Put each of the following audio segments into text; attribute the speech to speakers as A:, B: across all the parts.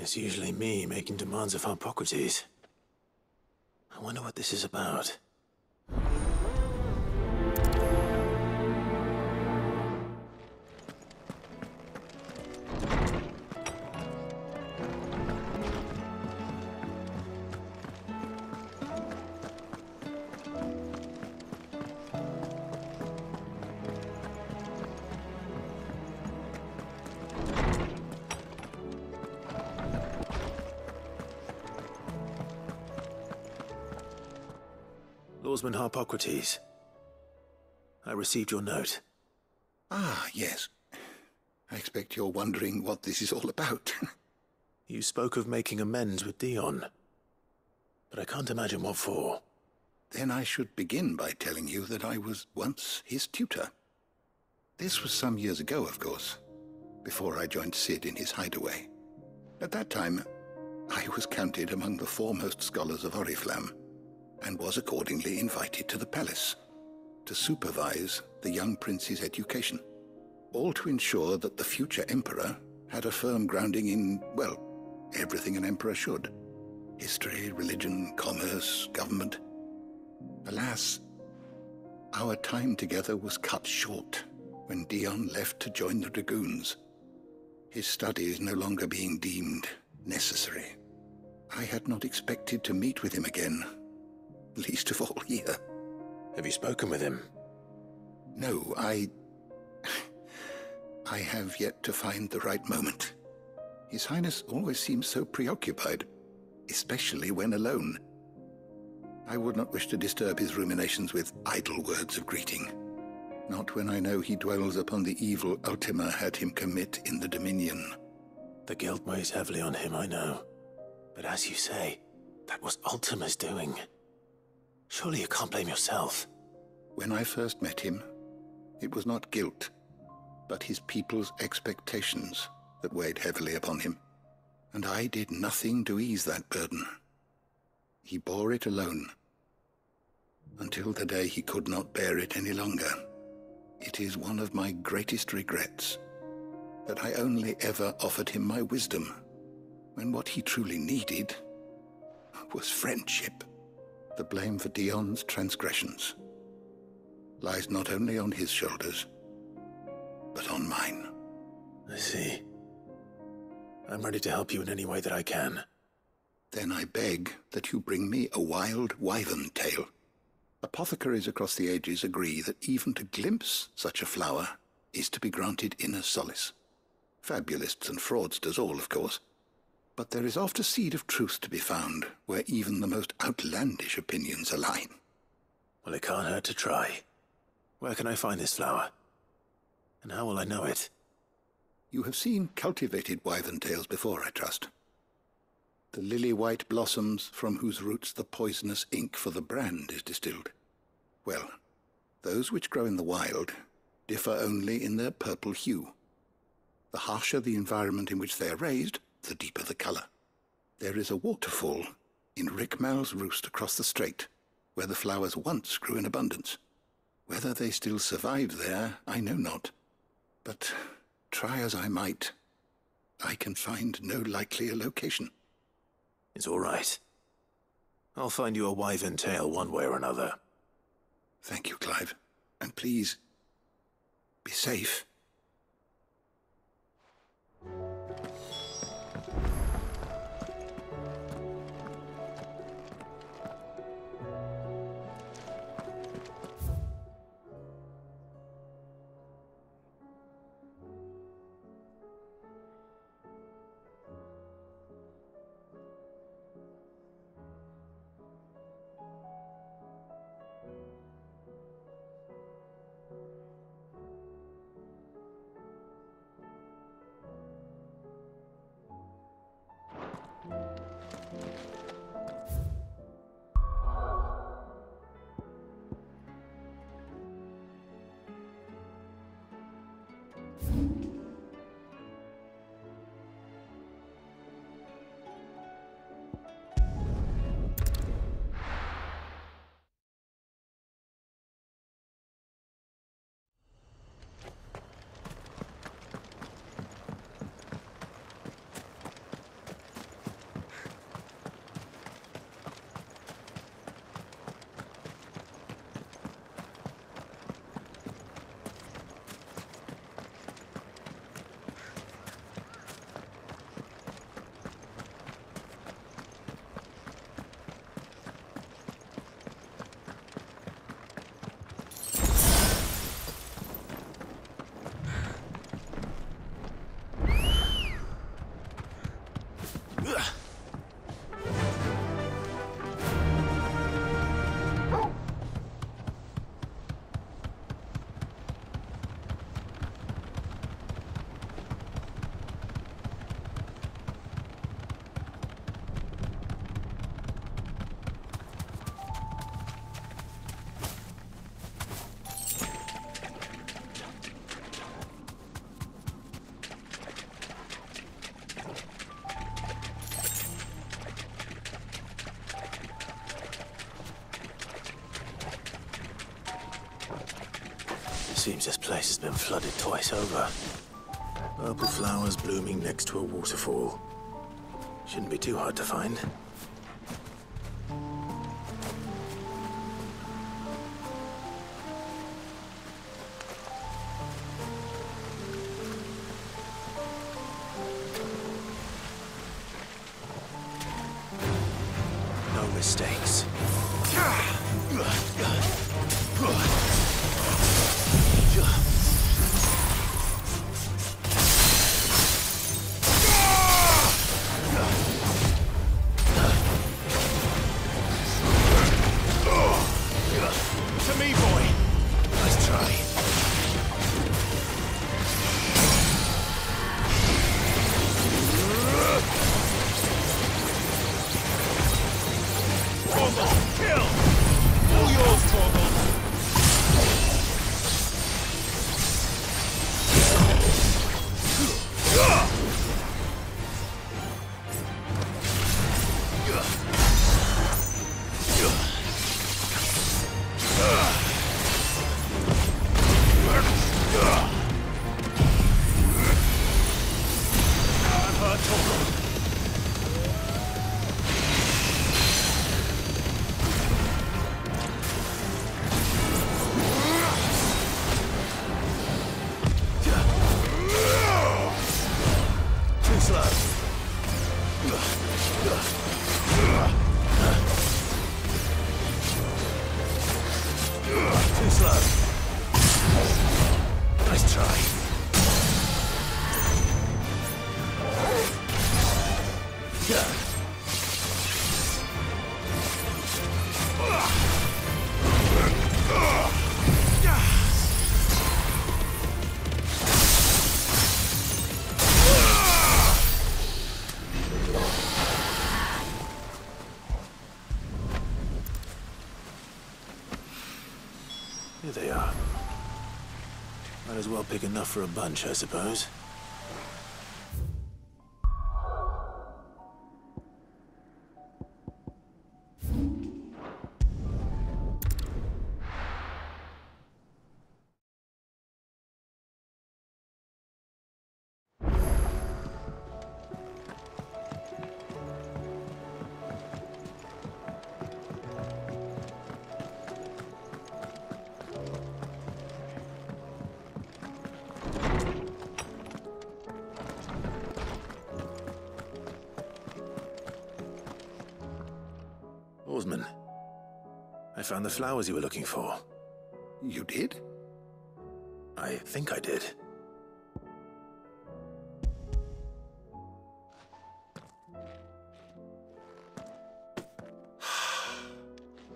A: It's usually me making demands of Hippocrates. I wonder what this is about. Lawsman Hippocrates. I received your note.
B: Ah, yes. I expect you're wondering what this is all about.
A: You spoke of making amends with Dion, but I can't imagine what for.
B: Then I should begin by telling you that I was once his tutor. This was some years ago, of course, before I joined Sid in his hideaway. At that time, I was counted among the foremost scholars of Oriflamme, and was accordingly invited to the palace to supervise the young prince's education, all to ensure that the future emperor had a firm grounding in, well, everything an emperor should. History, religion, commerce, government. Alas, our time together was cut short when Dion left to join the dragoons, his studies no longer being deemed necessary. I had not expected to meet with him again, least of all here.
A: Have you spoken with him?
B: No, I have yet to find the right moment. His Highness always seems so preoccupied, especially when alone. I would not wish to disturb his ruminations with idle words of greeting, not when I know he dwells upon the evil Ultima had him commit in the Dominion.
A: The guilt weighs heavily on him, I know. But as you say, that was Ultima's doing. Surely you can't blame yourself.
B: When I first met him, it was not guilt, but his people's expectations that weighed heavily upon him, and I did nothing to ease that burden. He bore it alone, until the day he could not bear it any longer. It is one of my greatest regrets that I only ever offered him my wisdom, when what he truly needed was friendship. The blame for Dion's transgressions lies not only on his shoulders, but on mine.
A: I see. I'm ready to help you in any way that I can.
B: Then I beg that you bring me a wild wyvern tail. Apothecaries across the ages agree that even to glimpse such a flower is to be granted inner solace. Fabulists and fraudsters all, of course. But there is oft a seed of truth to be found where even the most outlandish opinions align.
A: Well, it can't hurt to try. Where can I find this flower? And how will I know it?
B: You have seen cultivated wyvern tails before, I trust. The lily-white blossoms from whose roots the poisonous ink for the brand is distilled. Well, those which grow in the wild differ only in their purple hue. The harsher the environment in which they are raised, the deeper the color. There is a waterfall in Rickmal's roost across the strait, where the flowers once grew in abundance. Whether they still survive there, I know not. But try as I might, I can find no likelier location.
A: It's all right. I'll find you a wyvern tail one way or another.
B: Thank you, Clive. And please, be safe.
A: Seems this place has been flooded twice over. Purple flowers blooming next to a waterfall. Shouldn't be too hard to find. No mistakes.
C: To me, boy.
A: Nice try.
C: Torgal, kill! All yours, Torgal. I'm hurt, Torgal.
A: Too slow. Too slow. Nice try. Here they are. Might as well pick enough for a bunch, I suppose. Oarsman, I found the flowers you were looking for.
B: You did?
A: I think I did.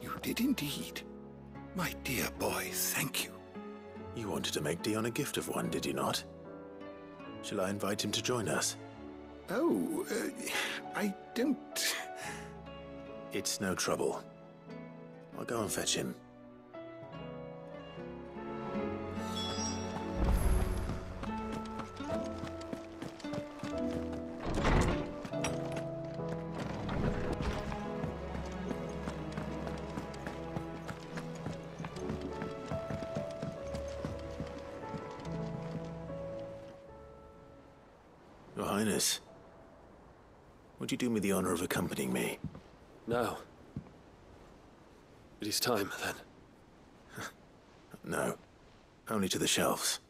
B: You did indeed. My dear boy, thank you.
A: You wanted to make Dion a gift of one, did you not? Shall I invite him to join us?
B: Oh, I don't...
A: It's no trouble. I'll go and fetch him. Your Highness, would you do me the honor of accompanying me?
D: No. It is time, then.
A: No, only to the shelves.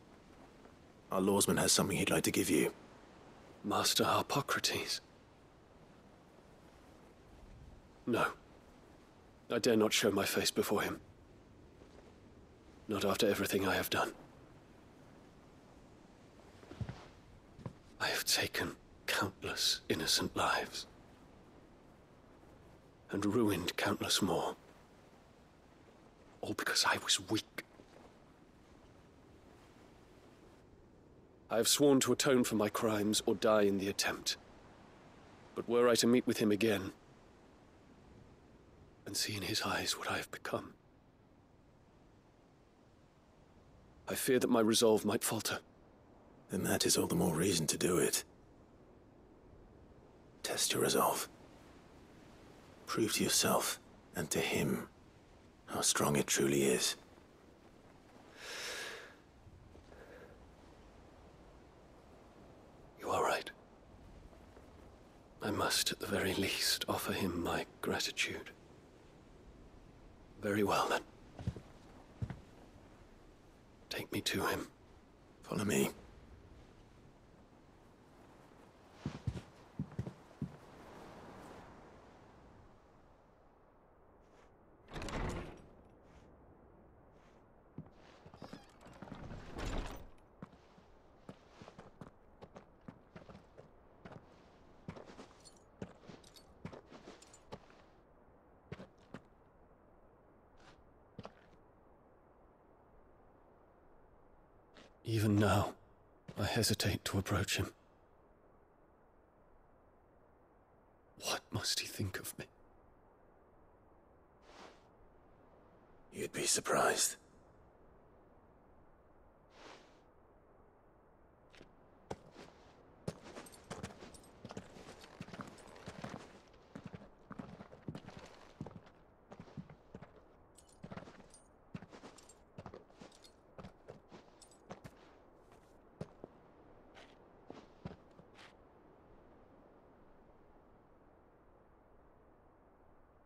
A: Our lawsman has something he'd like to give you.
D: Master Harpocrates. No. I dare not show my face before him. Not after everything I have done. I have taken countless innocent lives. And ruined countless more. All because I was weak. I have sworn to atone for my crimes or die in the attempt. But were I to meet with him again, and see in his eyes what I have become, I fear that my resolve might falter.
A: Then that is all the more reason to do it. Test your resolve. Prove to yourself, and to him, how strong it truly is.
D: I must, at the very least, offer him my gratitude. Very well, then. Take me to him.
A: Follow me.
D: Even now, I hesitate to approach him. What must he think of me?
A: You'd be surprised.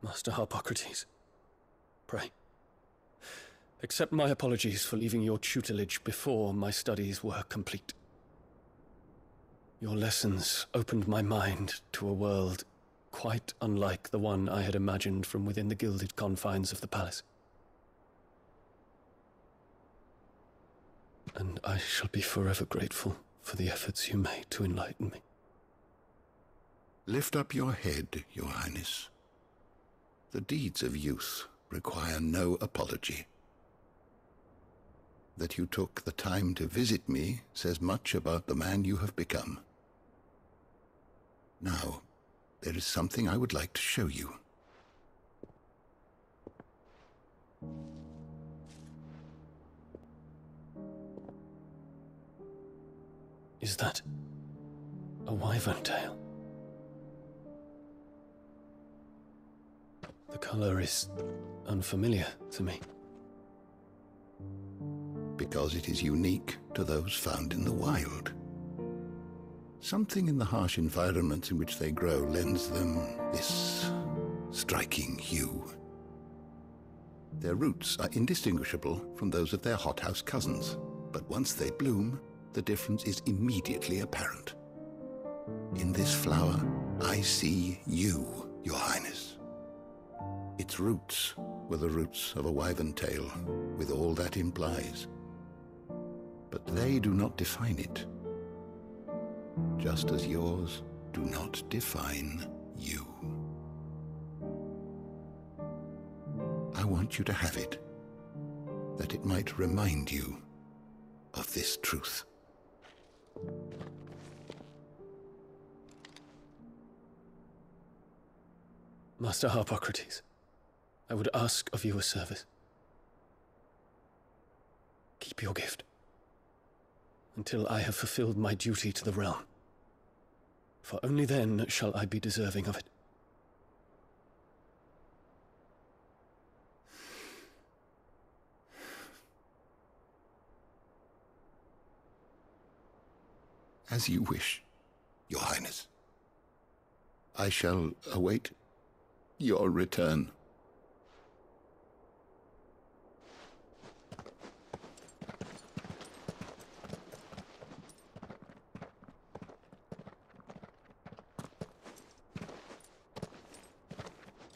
D: Master Harpocrates, pray, accept my apologies for leaving your tutelage before my studies were complete. Your lessons opened my mind to a world quite unlike the one I had imagined from within the gilded confines of the palace. And I shall be forever grateful for the efforts you made to enlighten me.
B: Lift up your head, Your Highness. The deeds of youth require no apology. That you took the time to visit me says much about the man you have become. Now, there is something I would like to show you.
D: Is that a wyvern tail? The color is unfamiliar to me.
B: Because it is unique to those found in the wild. Something in the harsh environments in which they grow lends them this striking hue. Their roots are indistinguishable from those of their hothouse cousins, but once they bloom, the difference is immediately apparent. In this flower, I see you, Your Highness. Its roots were the roots of a wyvern tail, with all that implies. But they do not define it, just as yours do not define you. I want you to have it, that it might remind you of this truth.
D: Master Harpocrates, I would ask of you a service. Keep your gift until I have fulfilled my duty to the realm, for only then shall I be deserving of it.
B: As you wish, Your Highness. I shall await your return.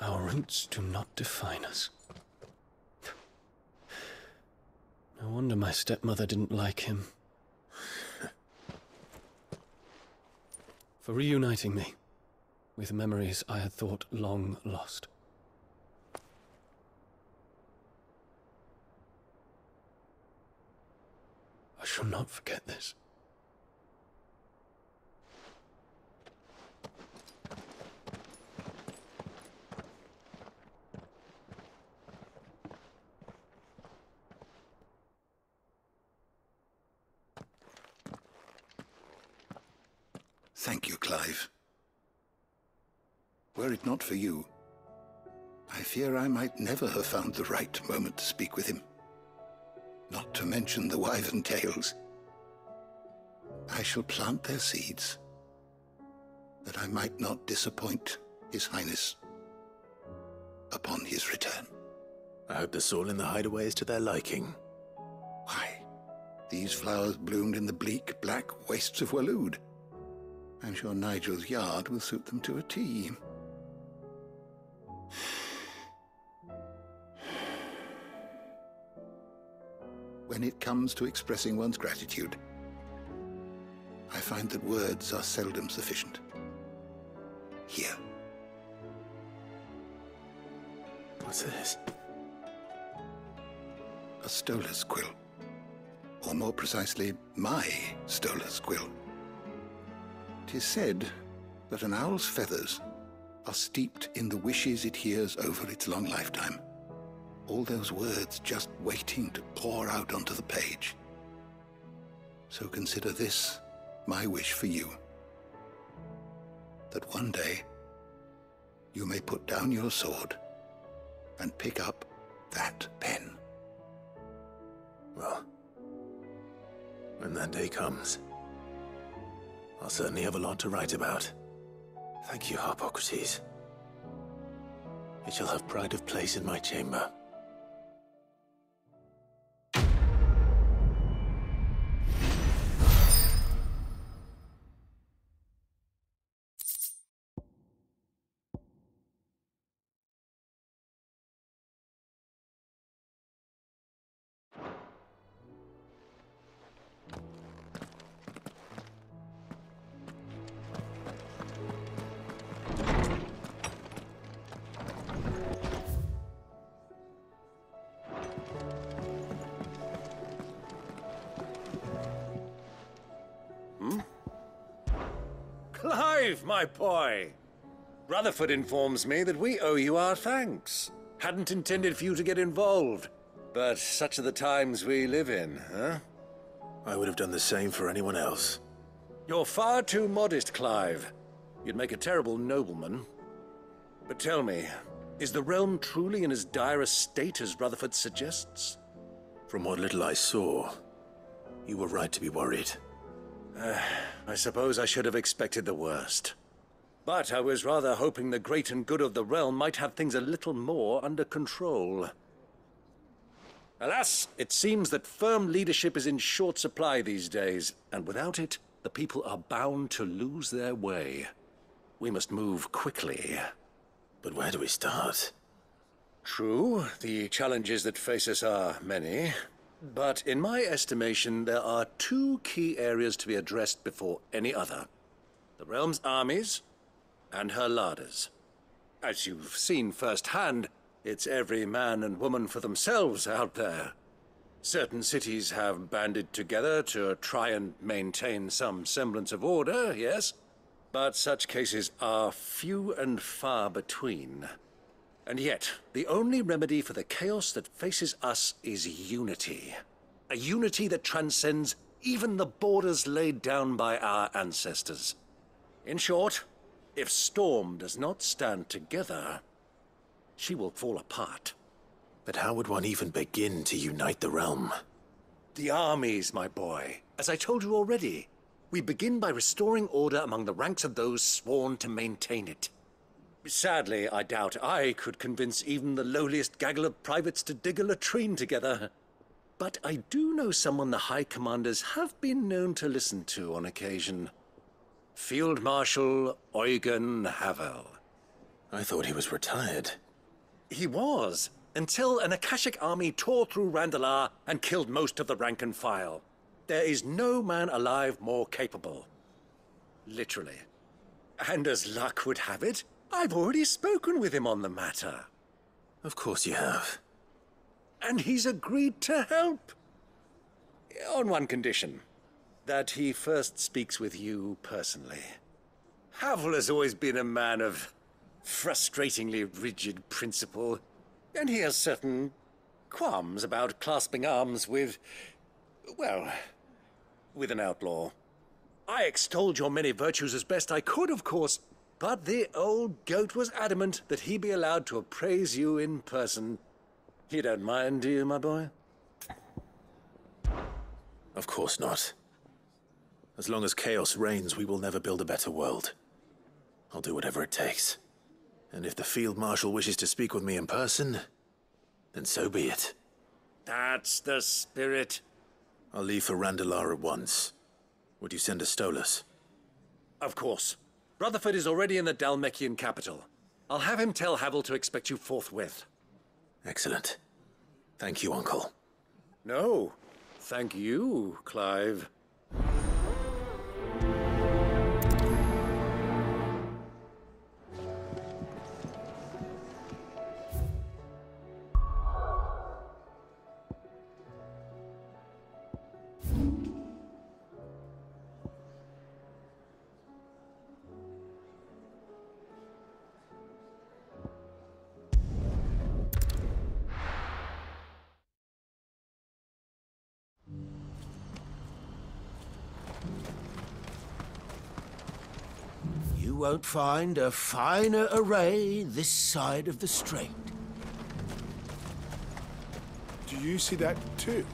D: Our roots do not define us. No wonder my stepmother didn't like him. For reuniting me with memories I had thought long lost. I shall not forget this.
B: Thank you, Clive. Were it not for you, I fear I might never have found the right moment to speak with him. Not to mention the wyvern tales. I shall plant their seeds that I might not disappoint His Highness upon his return.
A: I hope the soil in the hideaway is to their liking.
B: Why, these flowers bloomed in the bleak, black wastes of Waloed. I'm sure Nigel's yard will suit them to a T. When it comes to expressing one's gratitude, I find that words are seldom sufficient. Here.
A: What's this?
B: A stolas quill. Or more precisely, my stolas quill. 'Tis said that an owl's feathers are steeped in the wishes it hears over its long lifetime. All those words just waiting to pour out onto the page. So consider this my wish for you. That one day you may put down your sword and pick up that pen.
A: Well, when that day comes, I'll certainly have a lot to write about. Thank you, Harpocrates. It shall have pride of place in my chamber.
C: Clive, my boy! Rutherford informs me that we owe you our thanks. Hadn't intended for you to get involved, but such are the times we live in, huh?
A: I would have done the same for anyone else.
C: You're far too modest, Clive. You'd make a terrible nobleman. But tell me, is the realm truly in as dire a state as Rutherford suggests?
A: From what little I saw, you were right to be worried.
C: I suppose I should have expected the worst. But I was rather hoping the great and good of the realm might have things a little more under control. Alas, it seems that firm leadership is in short supply these days, and without it, the people are bound to lose their way. We must move quickly.
A: But where do we start?
C: True, the challenges that face us are many. But in my estimation, there are two key areas to be addressed before any other. The realm's armies and her larders. As you've seen firsthand, it's every man and woman for themselves out there. Certain cities have banded together to try and maintain some semblance of order, yes, but such cases are few and far between. And yet, the only remedy for the chaos that faces us is unity. A unity that transcends even the borders laid down by our ancestors. In short, if Storm does not stand together, she will fall apart.
A: But how would one even begin to unite the realm?
C: The armies, my boy. As I told you already, we begin by restoring order among the ranks of those sworn to maintain it. Sadly, I doubt I could convince even the lowliest gaggle of privates to dig a latrine together. But I do know someone the High Commanders have been known to listen to on occasion. Field Marshal Eugen Havel.
A: I thought he was retired.
C: He was, until an Akashic army tore through Randalar and killed most of the rank and file. There is no man alive more capable. Literally. And as luck would have it, I've already spoken with him on the matter.
A: Of course you have.
C: And he's agreed to help. On one condition. That he first speaks with you personally. Havel has always been a man of frustratingly rigid principle, and he has certain qualms about clasping arms with, well, with an outlaw. I extolled your many virtues as best I could, of course, but the old goat was adamant that he be allowed to appraise you in person. You don't mind, do you, my boy?
A: Of course not. As long as chaos reigns, we will never build a better world. I'll do whatever it takes. And if the Field Marshal wishes to speak with me in person, then so be it.
C: That's the spirit.
A: I'll leave for Randalar at once. Would you send a Stolas?
C: Of course. Rutherford is already in the Dalmekian capital. I'll have him tell Havel to expect you forthwith.
A: Excellent. Thank you, Uncle.
C: No, thank you, Clive.
E: You won't find a finer array this side of the strait.
F: Do you see that too?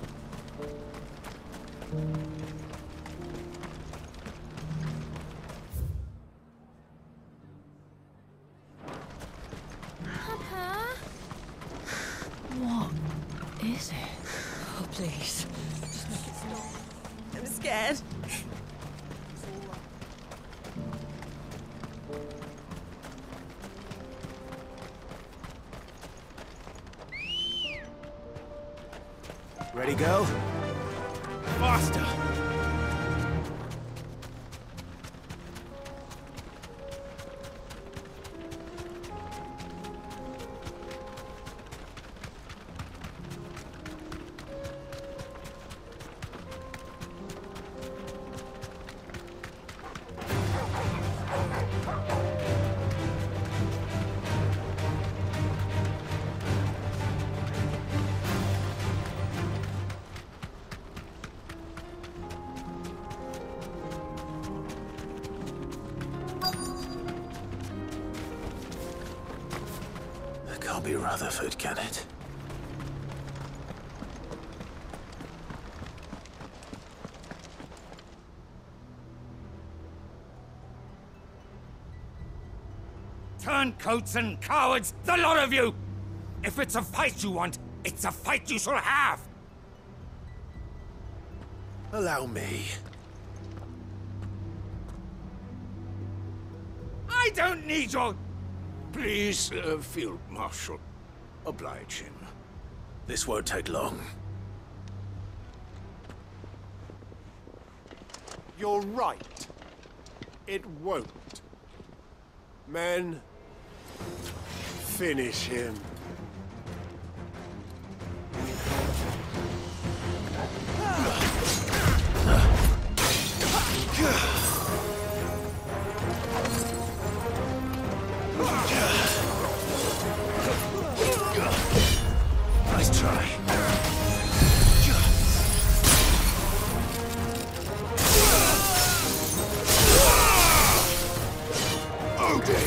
G: Papa? What is it? Oh, please. Just make it stop. I'm scared.
E: Ready, go? Faster!
A: Can't be Rutherford, can it?
H: Turncoats and cowards, the lot of you! If it's a fight you want, it's a fight you shall have!
A: Allow me.
H: I don't need your...
B: Please, Field Marshal, oblige him.
A: This won't take long.
F: You're right. It won't. Men, finish him.
A: Nice try.
B: Okay.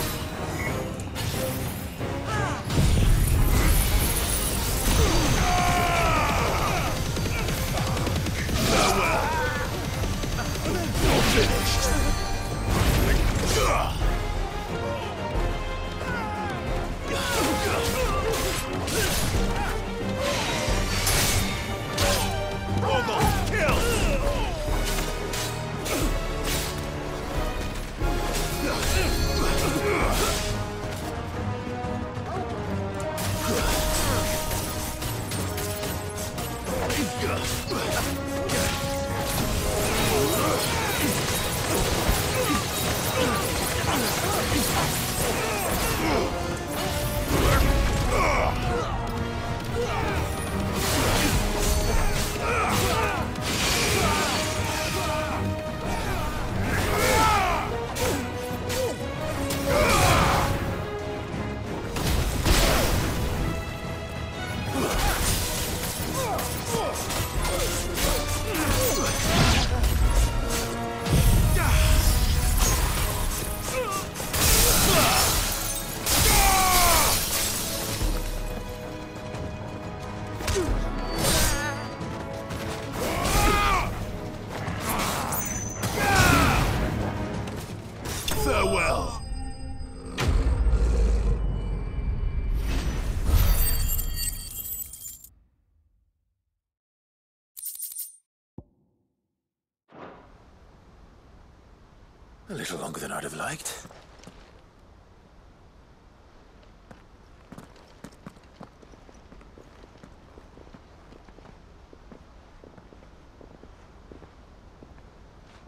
A: A little longer than I'd have liked.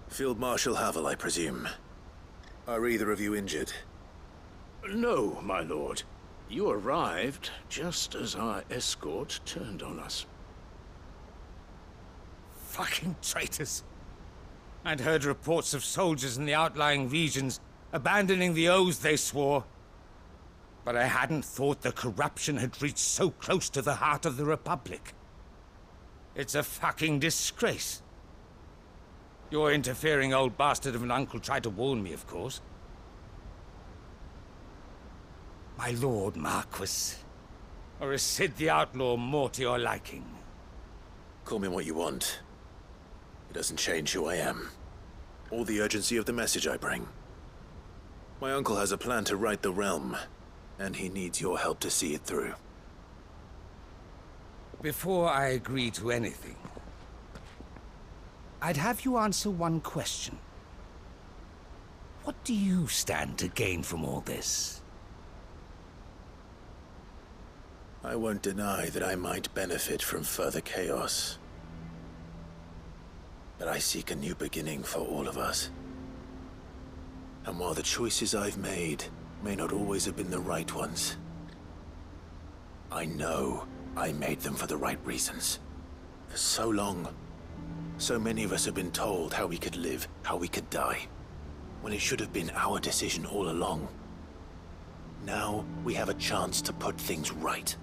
A: Field Marshal Havel, I presume. Are either of you injured?
E: No, my lord. You arrived just as our escort turned on us.
H: Fucking traitors. I'd heard reports of soldiers in the outlying regions abandoning the oaths they swore. But I hadn't thought the corruption had reached so close to the heart of the Republic. It's a fucking disgrace. Your interfering old bastard of an uncle tried to warn me, of course. My lord Marquis. Or is Sid the Outlaw more to your liking?
A: Call me what you want. It doesn't change who I am, or the urgency of the message I bring. My uncle has a plan to right the realm, and he needs your help to see it through.
H: Before I agree to anything, I'd have you answer one question. What do you stand to gain from all this?
A: I won't deny that I might benefit from further chaos. But I seek a new beginning for all of us. And while the choices I've made may not always have been the right ones, I know I made them for the right reasons. For so long, so many of us have been told how we could live, how we could die, when it should have been our decision all along. Now we have a chance to put things right.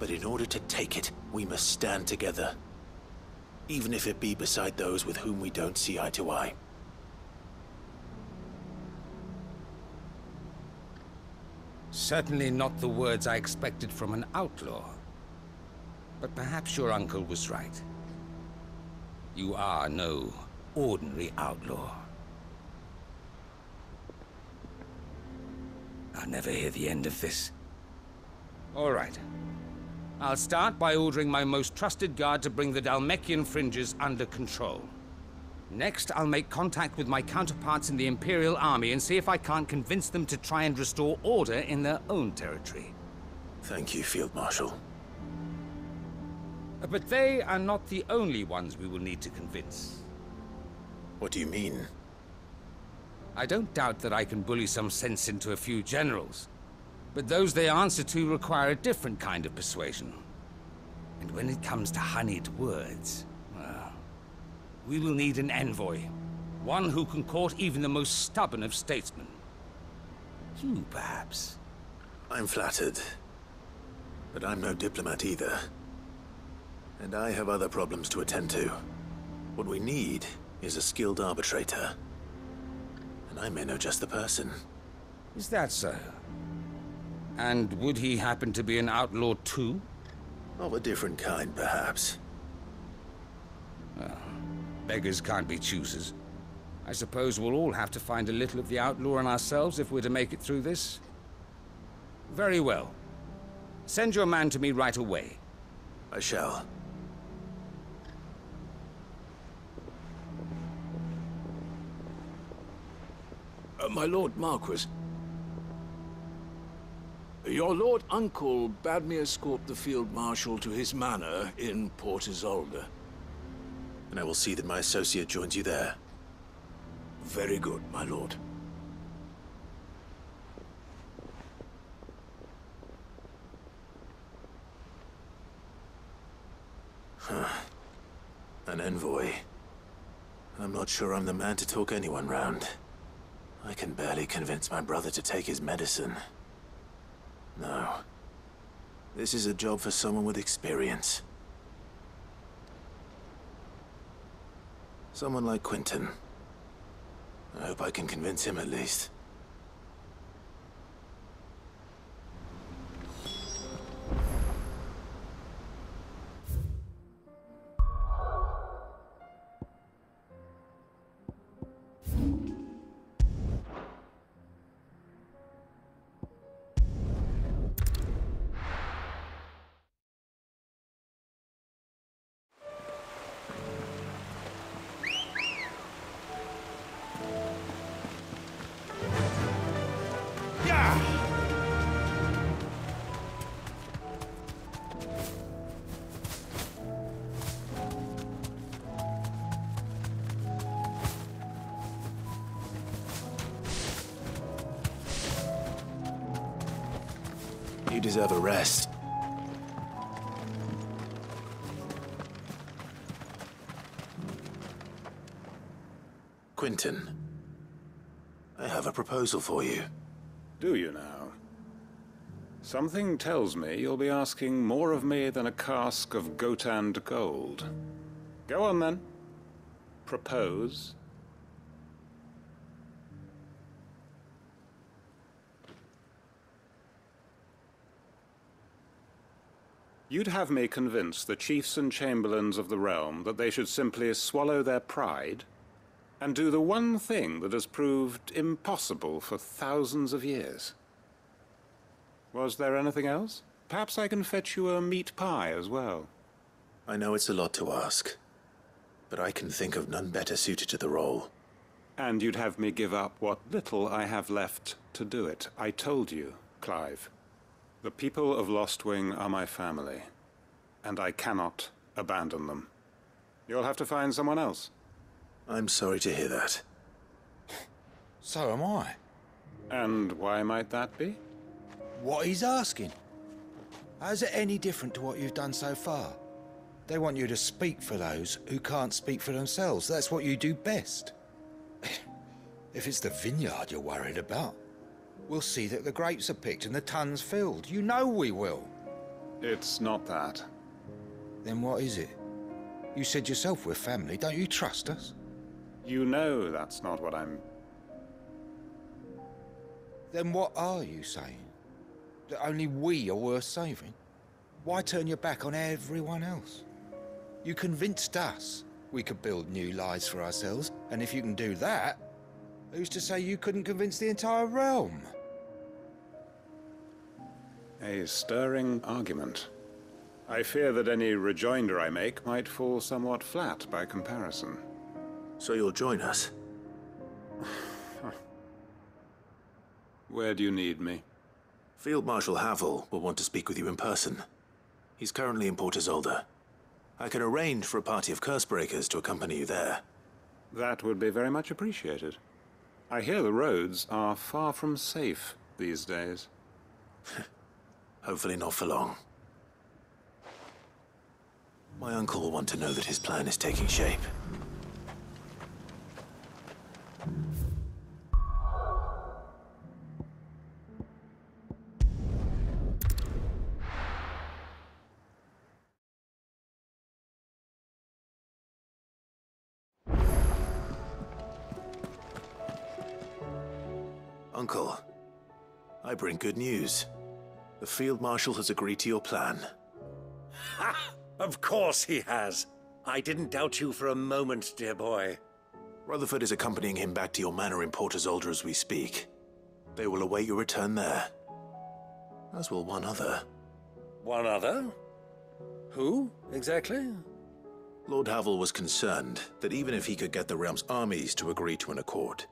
A: But in order to take it, we must stand together. Even if it be beside those with whom we don't see eye to eye.
H: Certainly not the words I expected from an outlaw. But perhaps your uncle was right. You are no ordinary outlaw. I'll never hear the end of this. All right. I'll start by ordering my most trusted guard to bring the Dalmekian fringes under control. Next, I'll make contact with my counterparts in the Imperial Army and see if I can't convince them to try and restore order in their own territory.
A: Thank you, Field Marshal.
H: But they are not the only ones we will need to convince.
A: What do you mean?
H: I don't doubt that I can bully some sense into a few generals. But those they answer to require a different kind of persuasion. And when it comes to honeyed words, well, we will need an envoy. One who can court even the most stubborn of statesmen. You, perhaps.
A: I'm flattered. But I'm no diplomat either. And I have other problems to attend to. What we need is a skilled arbitrator. And I may know just the person.
H: Is that so? And would he happen to be an outlaw too?
A: Of a different kind, perhaps.
H: Well, beggars can't be choosers. I suppose we'll all have to find a little of the outlaw in ourselves if we're to make it through this. Very well. Send your man to me right away.
A: I shall.
E: My Lord Marquis. Your Lord Uncle bade me escort the Field Marshal to his manor in Port Isolde.
A: And I will see that my associate joins you there.
E: Very good, my lord.
A: An envoy. I'm not sure I'm the man to talk anyone round. I can barely convince my brother to take his medicine. No. This is a job for someone with experience. Someone like Quentin. I hope I can convince him at least. You deserve a rest. Quentin, I have a proposal for you.
I: Do you now? Something tells me you'll be asking more of me than a cask of Gotand gold. Go on then. Propose. You'd have me convince the chiefs and chamberlains of the realm that they should simply swallow their pride and do the one thing that has proved impossible for thousands of years. Was there anything else? Perhaps I can fetch you a meat pie as well.
A: I know it's a lot to ask, but I can think of none better suited to the role.
I: And you'd have me give up what little I have left to do it. I told you, Clive. The people of Lostwing are my family, and I cannot abandon them. You'll have to find someone else.
A: I'm sorry to hear that.
J: So am I.
I: And why might that be?
J: What he's asking. How's it any different to what you've done so far? They want you to speak for those who can't speak for themselves. That's what you do best. If it's the vineyard you're worried about, we'll see that the grapes are picked and the tons filled. You know we will.
I: It's not that.
J: Then what is it? You said yourself we're family. Don't you trust us?
I: You know that's not what I'm...
J: Then what are you saying? That only we are worth saving? Why turn your back on everyone else? You convinced us we could build new lives for ourselves, and if you can do that, who's to say you couldn't convince the entire realm?
I: A stirring argument. I fear that any rejoinder I make might fall somewhat flat by comparison.
A: So you'll join us?
I: Where do you need me?
A: Field Marshal Havel will want to speak with you in person. He's currently in Port Isolde. I can arrange for a party of Cursebreakers to accompany you there.
I: That would be very much appreciated. I hear the roads are far from safe these days.
A: Hopefully not for long. My uncle will want to know that his plan is taking shape. Uncle, I bring good news. The Field Marshal has agreed to your plan.
C: Ha! Of course he has. I didn't doubt you for a moment, dear boy.
A: Rutherford is accompanying him back to your manor in Port Isolde as we speak. They will await your return there. As will one other.
C: One other? Who, exactly?
A: Lord Havel was concerned that even if he could get the realm's armies to agree to an accord,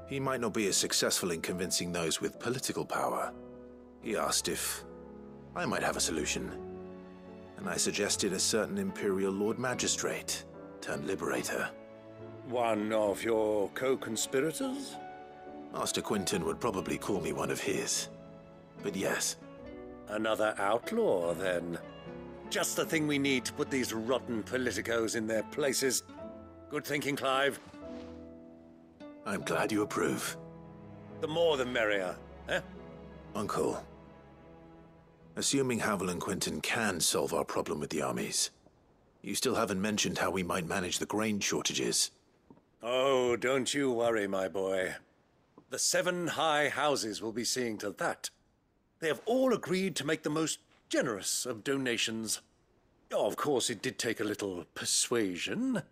A: he might not be as successful in convincing those with political power. He asked if I might have a solution, and I suggested a certain Imperial Lord Magistrate turned Liberator.
C: One of your co-conspirators?
A: Master Quentin would probably call me one of his, but yes.
C: Another outlaw, then. Just the thing we need to put these rotten politicos in their places. Good thinking, Clive.
A: I'm glad you approve.
C: The more the merrier, eh?
A: Uncle, assuming Havel and Quentin can solve our problem with the armies, you still haven't mentioned how we might manage the grain shortages.
C: Oh, don't you worry, my boy. The 7 high houses will be seeing to that. They have all agreed to make the most generous of donations. Oh, of course, it did take a little persuasion,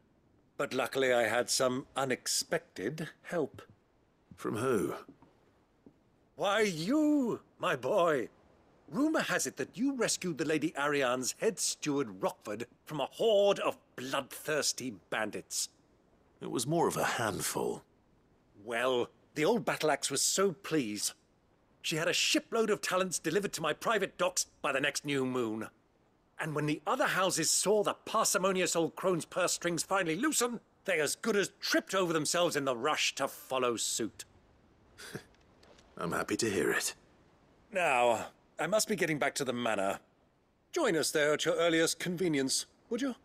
C: but luckily I had some unexpected help.
A: From who?
C: Why, you, my boy. Rumor has it that you rescued the Lady Ariane's head steward Rockford from a horde of bloodthirsty bandits.
A: It was more of a handful.
C: Well, the old battle axe was so pleased. She had a shipload of talents delivered to my private docks by the next new moon. And when the other houses saw the parsimonious old crone's purse strings finally loosen, they as good as tripped over themselves in the rush to follow suit.
A: I'm happy to hear it.
C: Now, I must be getting back to the manor. Join us there at your earliest convenience, would you?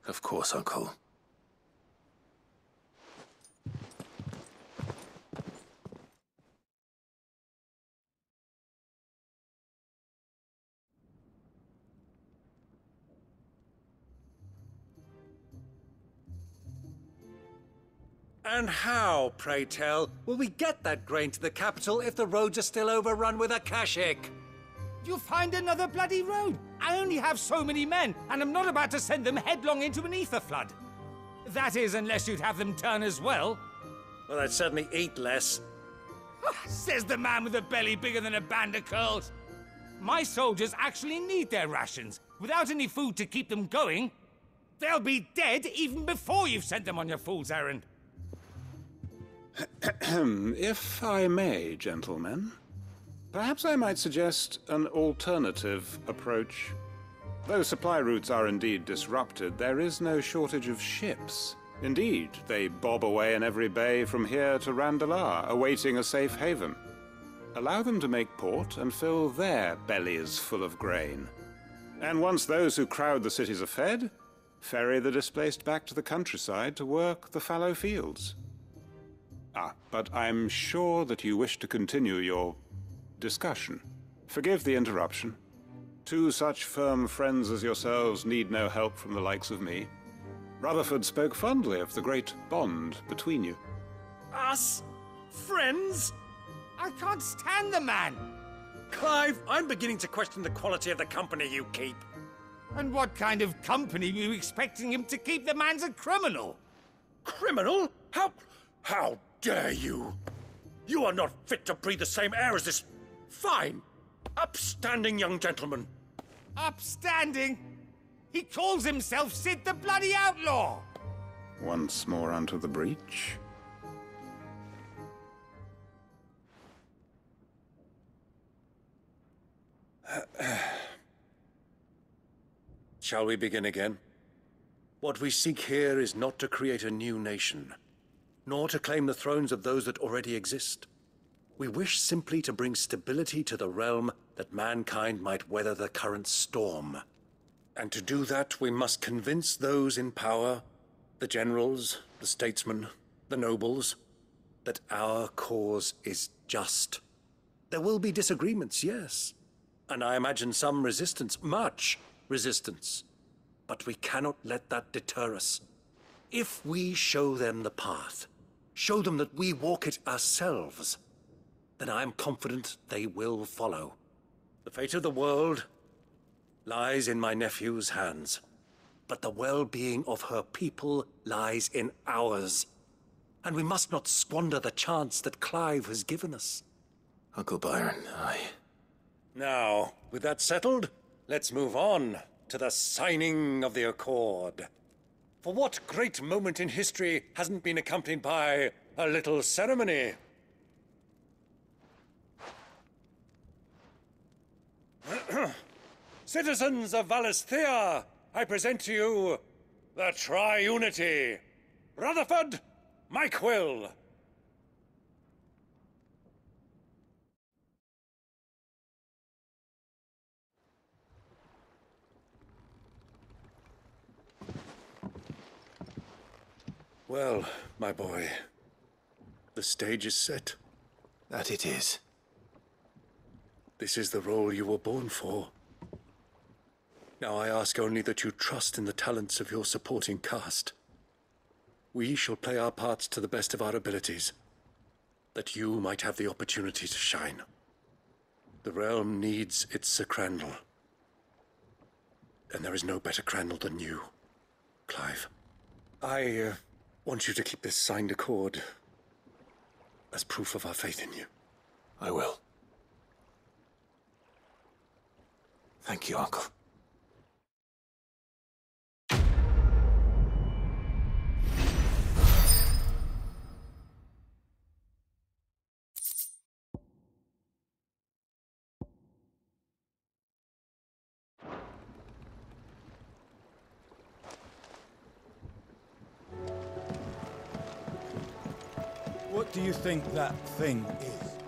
A: Of course, Uncle.
C: And how, pray tell, will we get that grain to the capital if the roads are still overrun with akashic?
H: You'll find another bloody road. I only have so many men, and I'm not about to send them headlong into an ether flood. That is, unless you'd have them turn as well.
C: Well, I'd certainly eat less.
H: Says the man with a belly bigger than a band of curls. My soldiers actually need their rations. Without any food to keep them going, they'll be dead even before you've sent them on your fool's errand.
I: If I may, gentlemen, perhaps I might suggest an alternative approach. Though supply routes are indeed disrupted, there is no shortage of ships. Indeed, they bob away in every bay from here to Randalar, awaiting a safe haven. Allow them to make port and fill their bellies full of grain. And once those who crowd the cities are fed, ferry the displaced back to the countryside to work the fallow fields. But I'm sure that you wish to continue your discussion. Forgive the interruption. Two such firm friends as yourselves need no help from the likes of me. Rutherford spoke fondly of the great bond between you.
C: Us? Friends?
H: I can't stand the man!
C: Clive, I'm beginning to question the quality of the company you keep.
H: And what kind of company were you expecting him to keep? The man's a criminal!
C: Criminal? How dare you? You are not fit to breathe the same air as this fine, upstanding young gentleman.
H: Upstanding? He calls himself Sid the bloody outlaw!
I: Once more onto the breach.
C: Shall we begin again? What we seek here is not to create a new nation, nor to claim the thrones of those that already exist. We wish simply to bring stability to the realm that mankind might weather the current storm. And to do that, we must convince those in power, the generals, the statesmen, the nobles, that our cause is just. There will be disagreements, yes, and I imagine some resistance, much resistance. But we cannot let that deter us. If we show them the path, show them that we walk it ourselves, then I am confident they will follow. The fate of the world lies in my nephew's hands, but the well-being of her people lies in ours. And we must not squander the chance that Clive has given us.
A: Uncle Byron,
C: Now, with that settled, let's move on to the signing of the Accord. For what great moment in history hasn't been accompanied by a little ceremony? Citizens of Valisthea, I present to you the Tri-Unity. Rutherford, Mike Will. Well, my boy, the stage is set.
A: that it is.
C: This is the role you were born for. Now I ask only that you trust in the talents of your supporting cast. We shall play our parts to the best of our abilities, that you might have the opportunity to shine. The realm needs its Sir Crandall, and there is no better Crandall than you, Clive. I want you to keep this signed accord as proof of our faith in you.
A: I will. Thank you, Uncle.
J: What do you think that thing is?